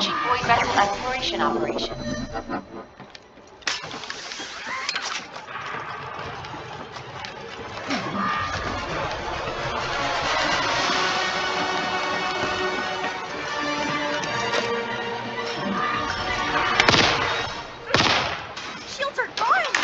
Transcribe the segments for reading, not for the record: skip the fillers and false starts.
Launching void vessel exploration operation. Shields are gone!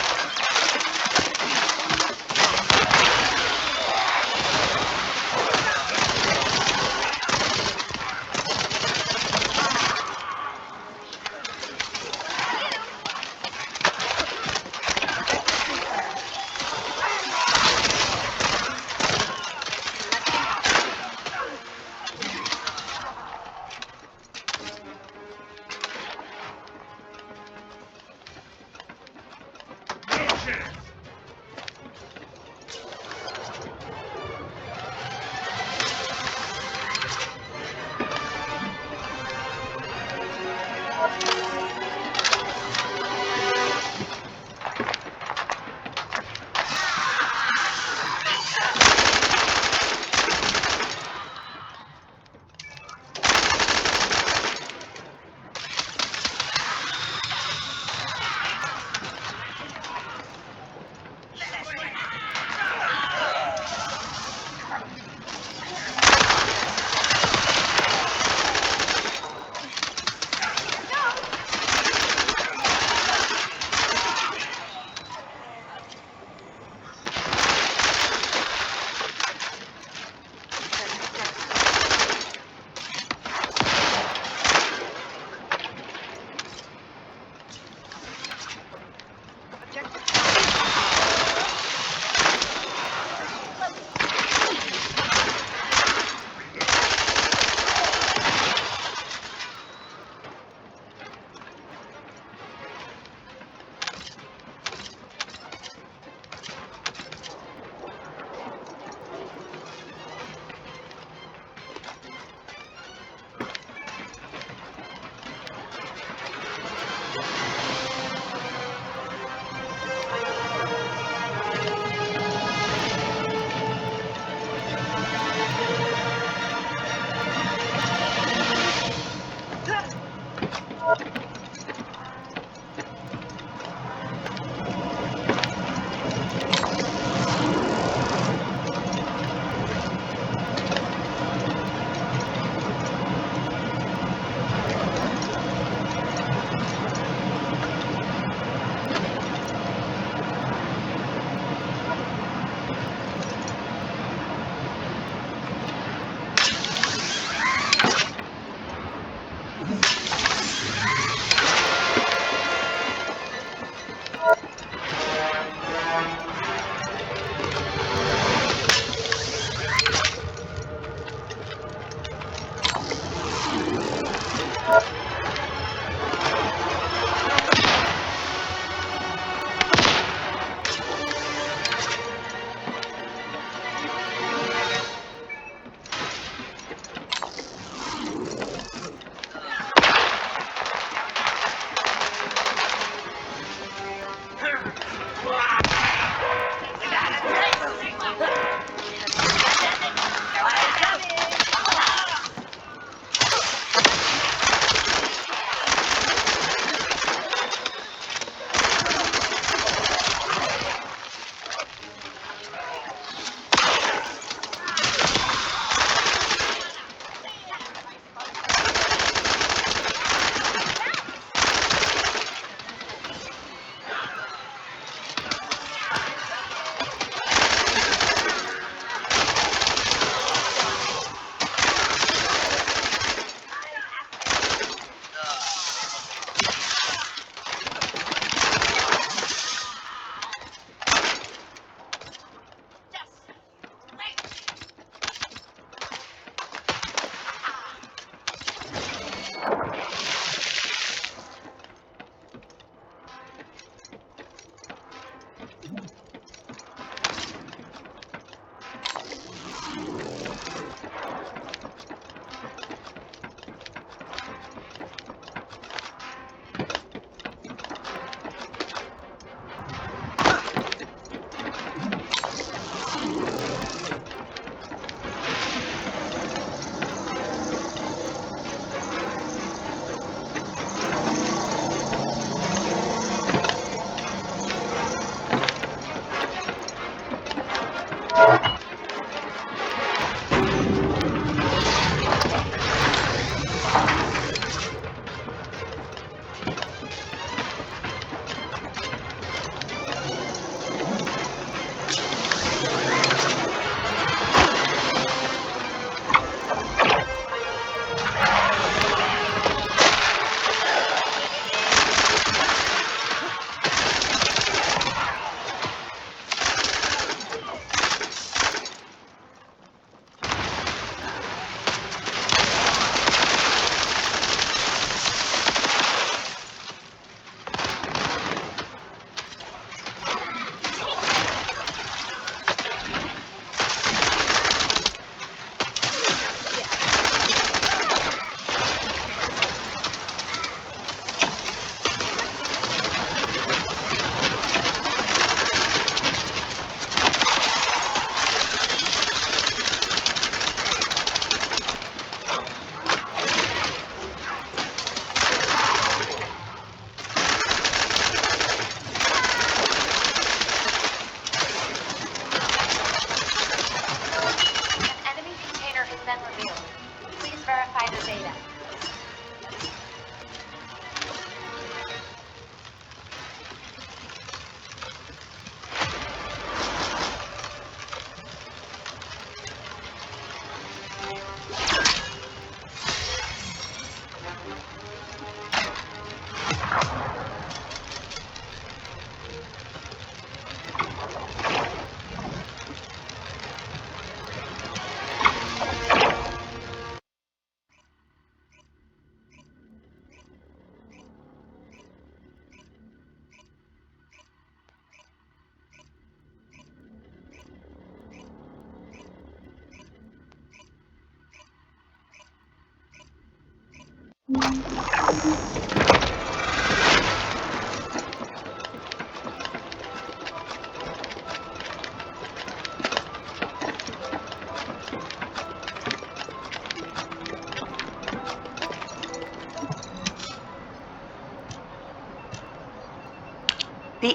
The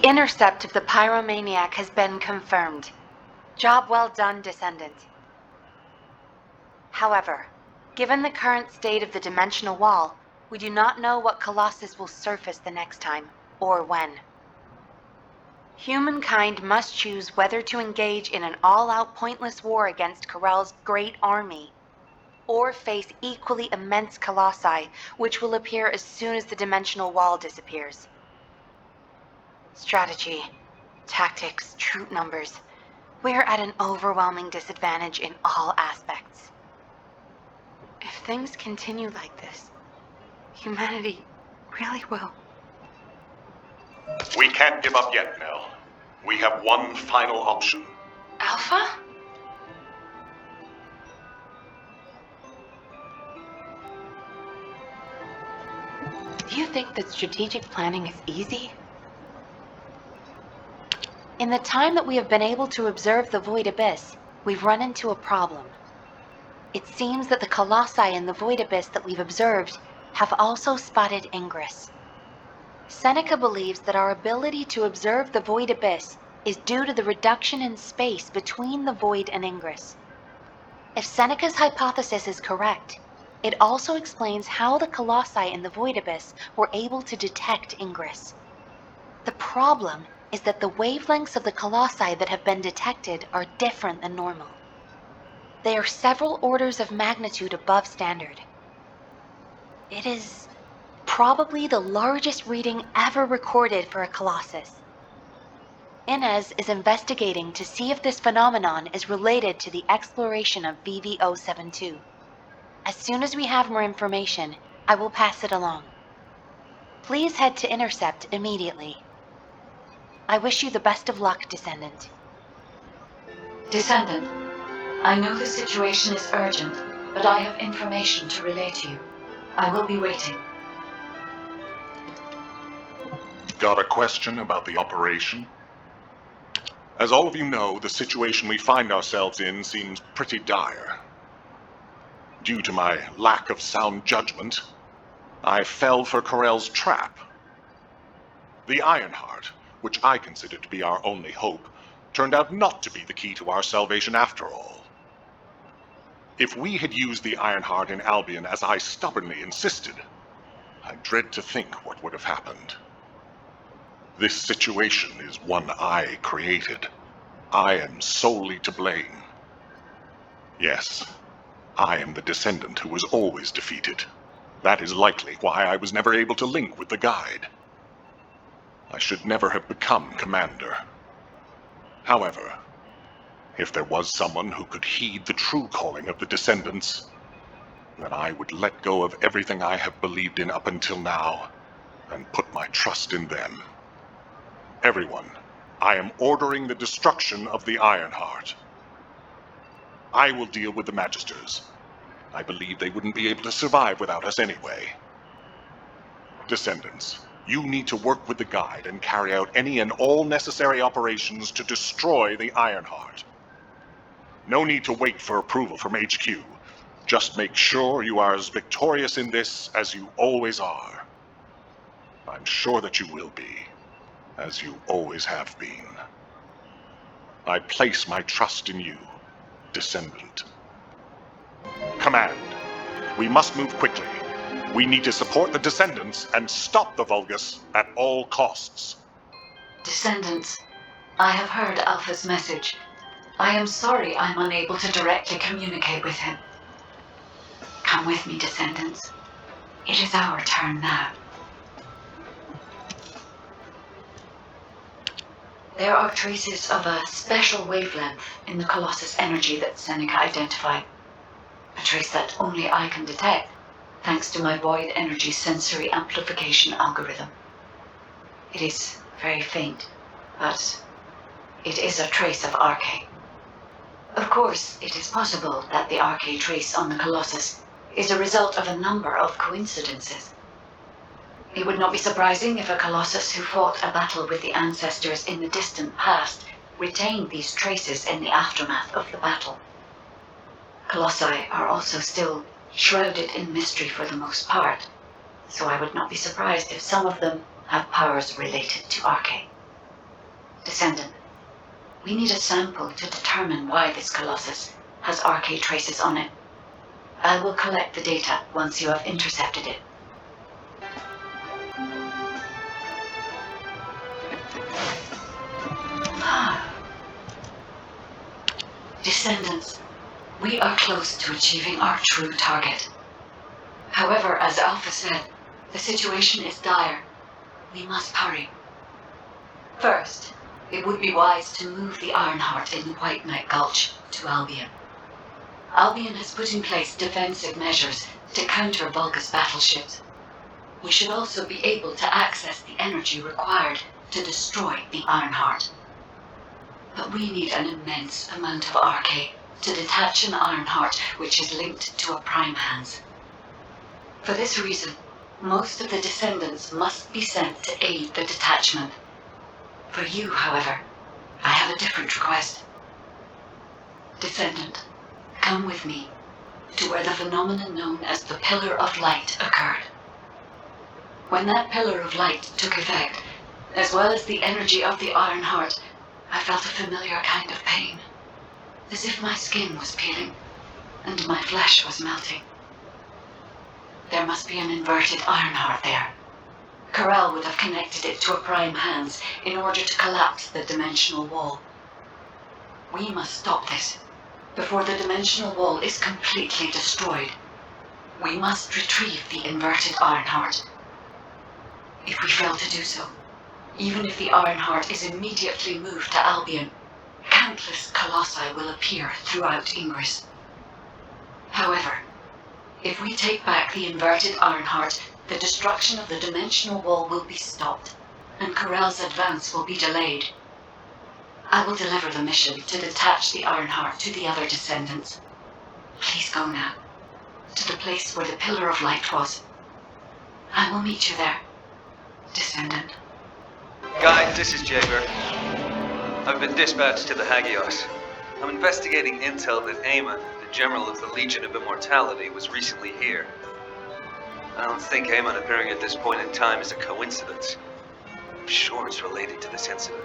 intercept of the pyromaniac has been confirmed. Job well done, Descendant. However, given the current state of the dimensional wall, we do not know what Colossus will surface the next time, or when. Humankind must choose whether to engage in an all-out pointless war against Corell's great army, or face equally immense colossi, which will appear as soon as the dimensional wall disappears. Strategy, tactics, troop numbers. We're at an overwhelming disadvantage in all aspects. If things continue like this, humanity really will. We can't give up yet, Nell. We have one final option. Alpha? Do you think that strategic planning is easy? In the time that we have been able to observe the Void Abyss, we've run into a problem. It seems that the Colossi in the Void Abyss that we've observed have also spotted Ingress. Seneca believes that our ability to observe the Void Abyss is due to the reduction in space between the Void and Ingress. If Seneca's hypothesis is correct, it also explains how the Colossi in the Void Abyss were able to detect Ingress. The problem is that the wavelengths of the Colossi that have been detected are different than normal. They are several orders of magnitude above standard. It is probably the largest reading ever recorded for a Colossus. Inez is investigating to see if this phenomenon is related to the exploration of VV-072. As soon as we have more information, I will pass it along. Please head to Intercept immediately. I wish you the best of luck, Descendant. Descendant, I know the situation is urgent, but I have information to relay to you. I will be waiting. Got a question about the operation? As all of you know, the situation we find ourselves in seems pretty dire. Due to my lack of sound judgment, I fell for Corell's trap. The Ironheart, which I considered to be our only hope, turned out not to be the key to our salvation after all. If we had used the Ironheart in Albion as I stubbornly insisted, I dread to think what would have happened. This situation is one I created. I am solely to blame. Yes, I am the Descendant who was always defeated. That is likely why I was never able to link with the Guide. I should never have become Commander. However, if there was someone who could heed the true calling of the Descendants, then I would let go of everything I have believed in up until now and put my trust in them. Everyone, I am ordering the destruction of the Ironheart. I will deal with the Magisters. I believe they wouldn't be able to survive without us anyway. Descendants, you need to work with the Guide and carry out any and all necessary operations to destroy the Ironheart. No need to wait for approval from HQ. Just make sure you are as victorious in this as you always are. I'm sure that you will be, as you always have been. I place my trust in you, Descendant. Command, we must move quickly. We need to support the Descendants and stop the Vulgus at all costs. Descendants, I have heard Alpha's message. I am sorry I'm unable to directly communicate with him. Come with me, Descendants. It is our turn now. There are traces of a special wavelength in the Colossus energy that Seneca identified. A trace that only I can detect, thanks to my void energy sensory amplification algorithm. It is very faint, but it is a trace of Arche. Of course, it is possible that the Arche trace on the Colossus is a result of a number of coincidences. It would not be surprising if a Colossus who fought a battle with the ancestors in the distant past retained these traces in the aftermath of the battle. Colossi are also still shrouded in mystery for the most part, so I would not be surprised if some of them have powers related to Arche. Descendant, we need a sample to determine why this Colossus has Arche traces on it. I will collect the data once you have intercepted it. Descendants, we are close to achieving our true target. However, as Alpha said, the situation is dire. We must hurry. First, it would be wise to move the Ironheart in the White Knight Gulch to Albion. Albion has put in place defensive measures to counter Vulgus battleships. We should also be able to access the energy required to destroy the Ironheart. But we need an immense amount of Arche to detach an Ironheart which is linked to a Prime Hands. For this reason, most of the Descendants must be sent to aid the detachment. For you, however, I have a different request. Descendant, come with me to where the phenomenon known as the Pillar of Light occurred. When that Pillar of Light took effect, as well as the energy of the Ironheart, I felt a familiar kind of pain, as if my skin was peeling and my flesh was melting. There must be an inverted Ironheart there. Corral would have connected it to a Prime Hands in order to collapse the dimensional wall. We must stop this before the dimensional wall is completely destroyed. We must retrieve the inverted Ironheart. If we fail to do so, even if the Ironheart is immediately moved to Albion, countless Colossi will appear throughout Ingress. However, if we take back the inverted Ironheart, the destruction of the dimensional wall will be stopped, and Corral's advance will be delayed. I will deliver the mission to detach the Ironheart to the other Descendants. Please go now, to the place where the Pillar of Light was. I will meet you there, Descendant. Guide, this is Jaeger. I've been dispatched to the Hagios. I'm investigating intel that Aemon, the General of the Legion of Immortality, was recently here. I don't think Aemon appearing at this point in time is a coincidence. I'm sure it's related to this incident.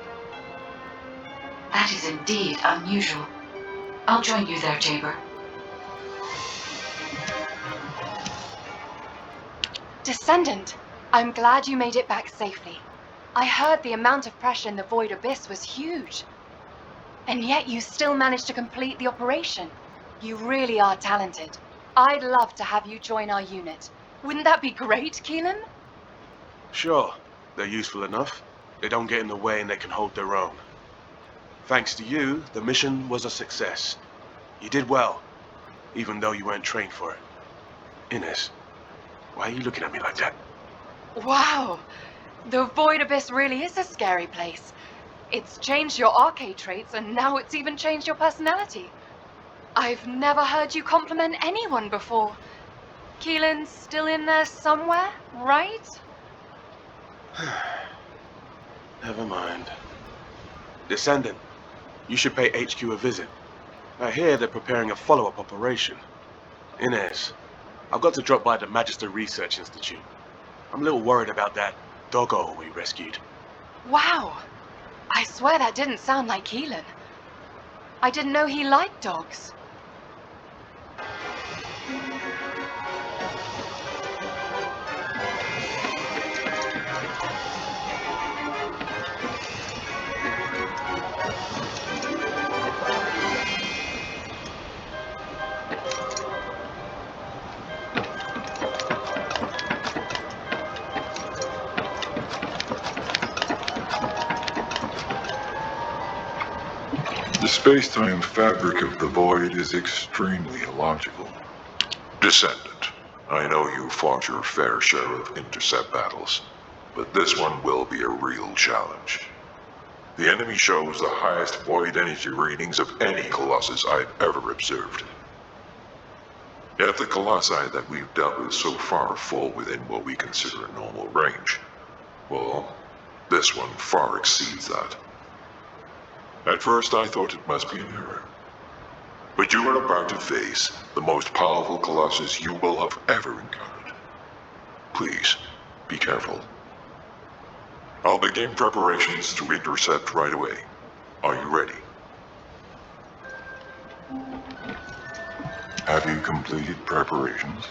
That is indeed unusual. I'll join you there, Jaeger. Descendant, I'm glad you made it back safely. I heard the amount of pressure in the Void Abyss was huge. And yet you still managed to complete the operation. You really are talented. I'd love to have you join our unit. Wouldn't that be great, Keelan? Sure, they're useful enough. They don't get in the way and they can hold their own. Thanks to you, the mission was a success. You did well, even though you weren't trained for it. Inez, why are you looking at me like that? Wow! The Void Abyss really is a scary place. It's changed your arcade traits, and now it's even changed your personality. I've never heard you compliment anyone before. Keelan's still in there somewhere, right? Never mind. Descendant, you should pay HQ a visit. I hear they're preparing a follow-up operation. Inez, I've got to drop by the Magister Research Institute. I'm a little worried about that doggo we rescued. Wow! I swear that didn't sound like Keelan. I didn't know he liked dogs. The space-time fabric of the Void is extremely illogical. Descendant, I know you fought your fair share of intercept battles, but this one will be a real challenge. The enemy shows the highest Void energy readings of any Colossus I've ever observed. Yet the colossi that we've dealt with so far fall within what we consider a normal range. Well, this one far exceeds that. At first I thought it must be an error. But you are about to face the most powerful colossus you will have ever encountered. Please, be careful. I'll begin preparations to intercept right away. Are you ready? Have you completed preparations?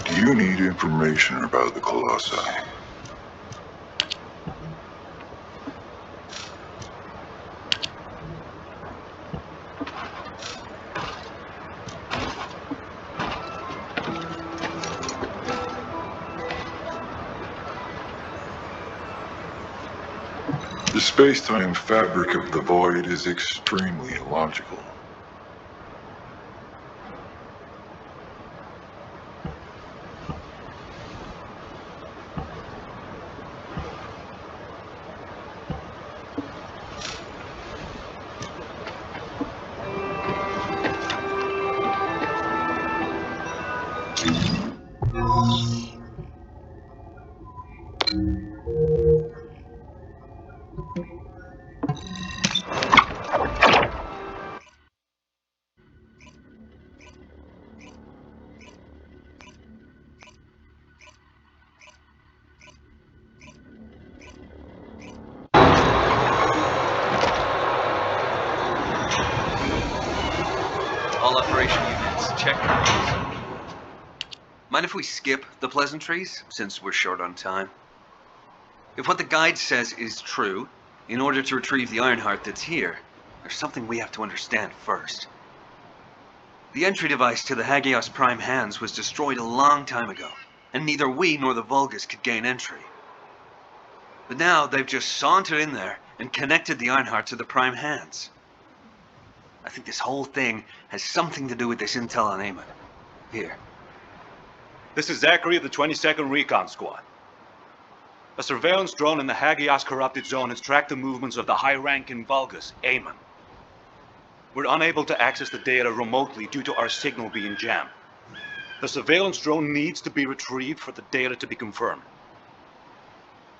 Do you need information about the colossi? The space-time fabric of the void is extremely illogical. All operation units, check numbers. Mind if we skip the pleasantries, since we're short on time? If what the guide says is true, in order to retrieve the Ironheart that's here, there's something we have to understand first. The entry device to the Hagios Prime Hands was destroyed a long time ago, and neither we nor the Vulgus could gain entry. But now they've just sauntered in there and connected the Ironheart to the Prime Hands. I think this whole thing has something to do with this intel on Eamon. here? This is Zachary of the 22nd Recon Squad. A surveillance drone in the Hagios corrupted zone has tracked the movements of the high-ranking Vulgus, Amon. We're unable to access the data remotely due to our signal being jammed. The surveillance drone needs to be retrieved for the data to be confirmed.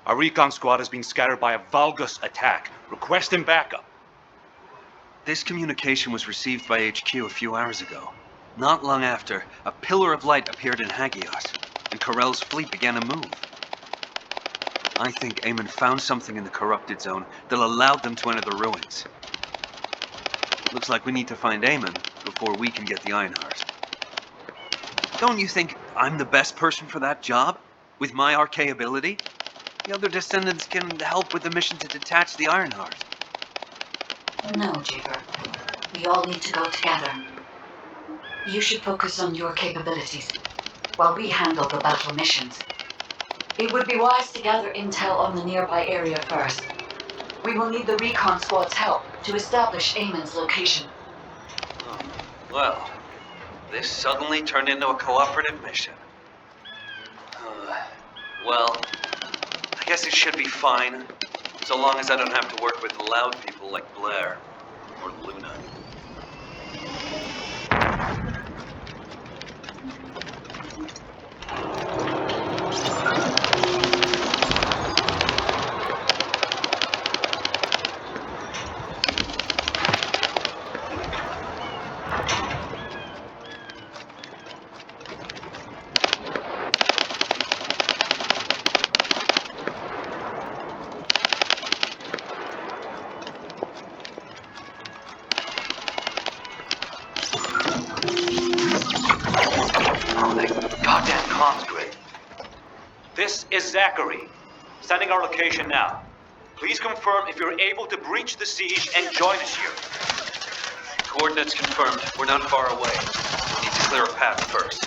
Our recon squad has been scattered by a Vulgus attack. Requesting backup. This communication was received by HQ a few hours ago. Not long after, a pillar of light appeared in Hagios, and Corell's fleet began to move. I think Amon found something in the corrupted zone that allowed them to enter the ruins. Looks like we need to find Amon before we can get the Ironheart. Don't you think I'm the best person for that job? With my arcane ability? The other Descendants can help with the mission to detach the Ironheart. No, Jigger. We all need to go together. You should focus on your capabilities, while we handle the battle missions. It would be wise to gather intel on the nearby area first. We will need the recon squad's help to establish Amon's location. Well, this suddenly turned into a cooperative mission. Well, I guess it should be fine, so long as I don't have to work with loud people like Blair or Luna. Goddamn comms grid. This is Zachary. Sending our location now. Please confirm if you're able to breach the siege and join us here. Coordinates confirmed. We're not far away. We need to clear a path first.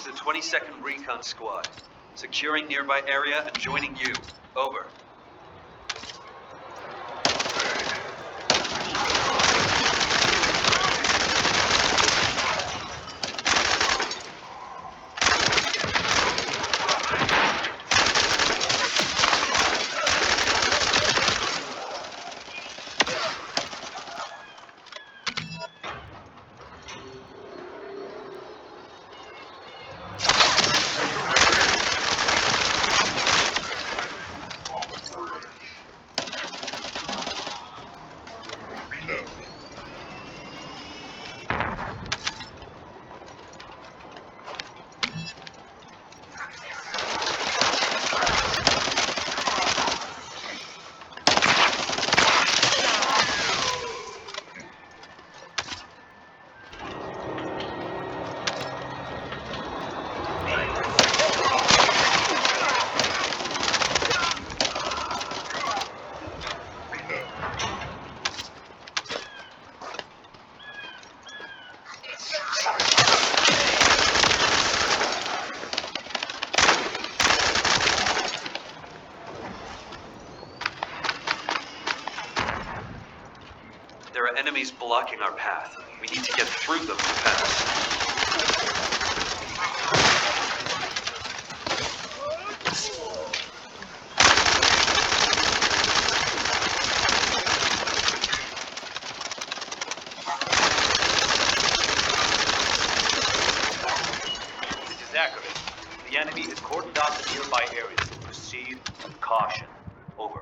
To the 22nd Recon Squad. Securing nearby area and joining you. Over. There are enemies blocking our path. We need to get through them to pass. This is Zachary. The enemy has cordoned off the nearby areas. Proceed with caution. Over.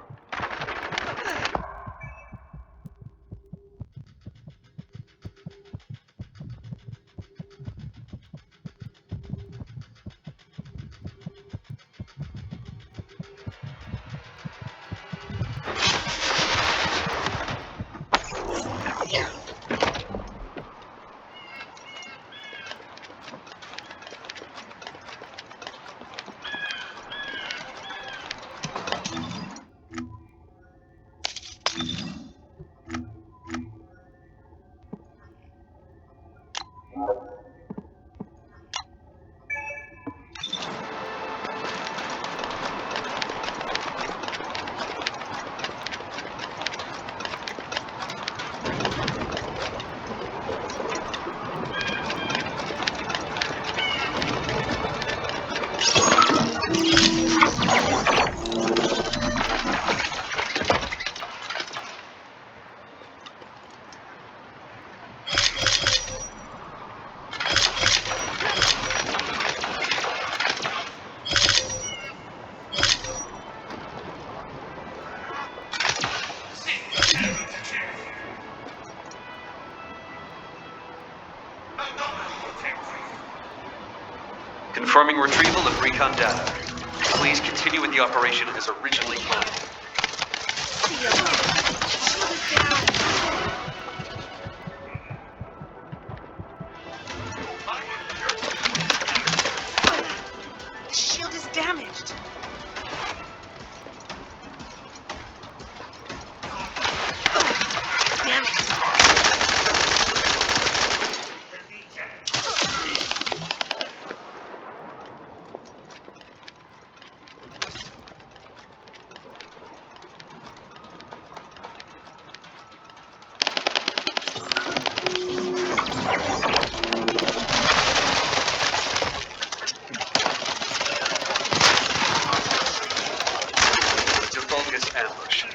Confirming retrieval of recon data. Please continue with the operation as originally planned. The shield is damaged. Damn it. Vulgus ambush.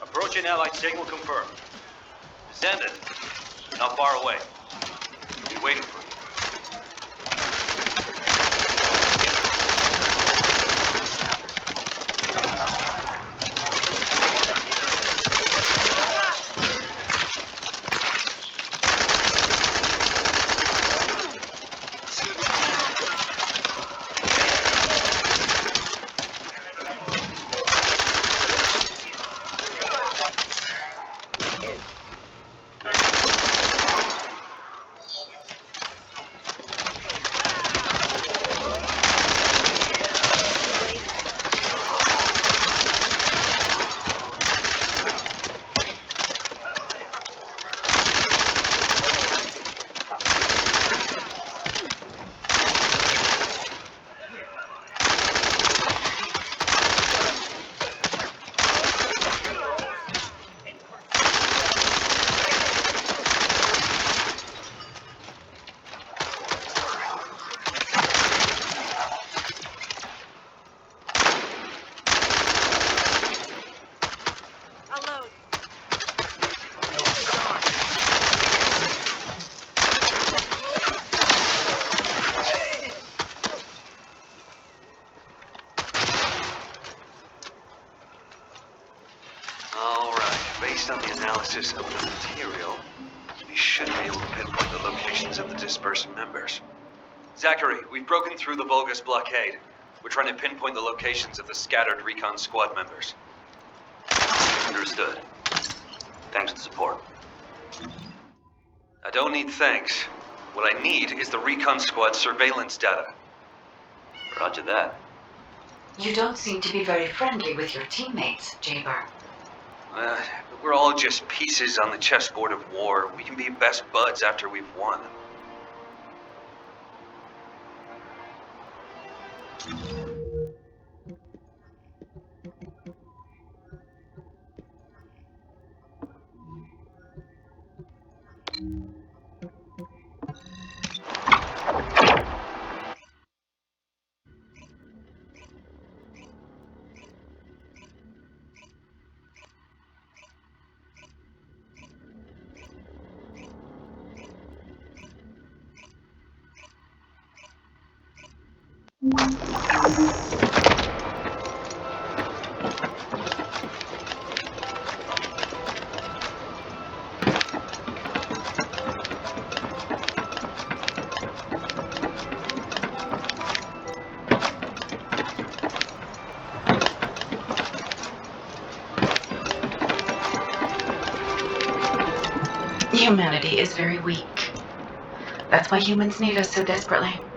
Approaching Allied signal confirmed. Descendant, not far away. Be waiting for you. Based on the analysis of the material, we should be able to pinpoint the locations of the dispersed members. Zachary, we've broken through the Vulgus blockade. We're trying to pinpoint the locations of the scattered recon squad members. Understood. Thanks for the support. I don't need thanks. What I need is the recon squad surveillance data. Roger that. You don't seem to be very friendly with your teammates, Jaber. We're all just pieces on the chessboard of war. We can be best buds after we've won. Humanity is very weak. That's why humans need us so desperately.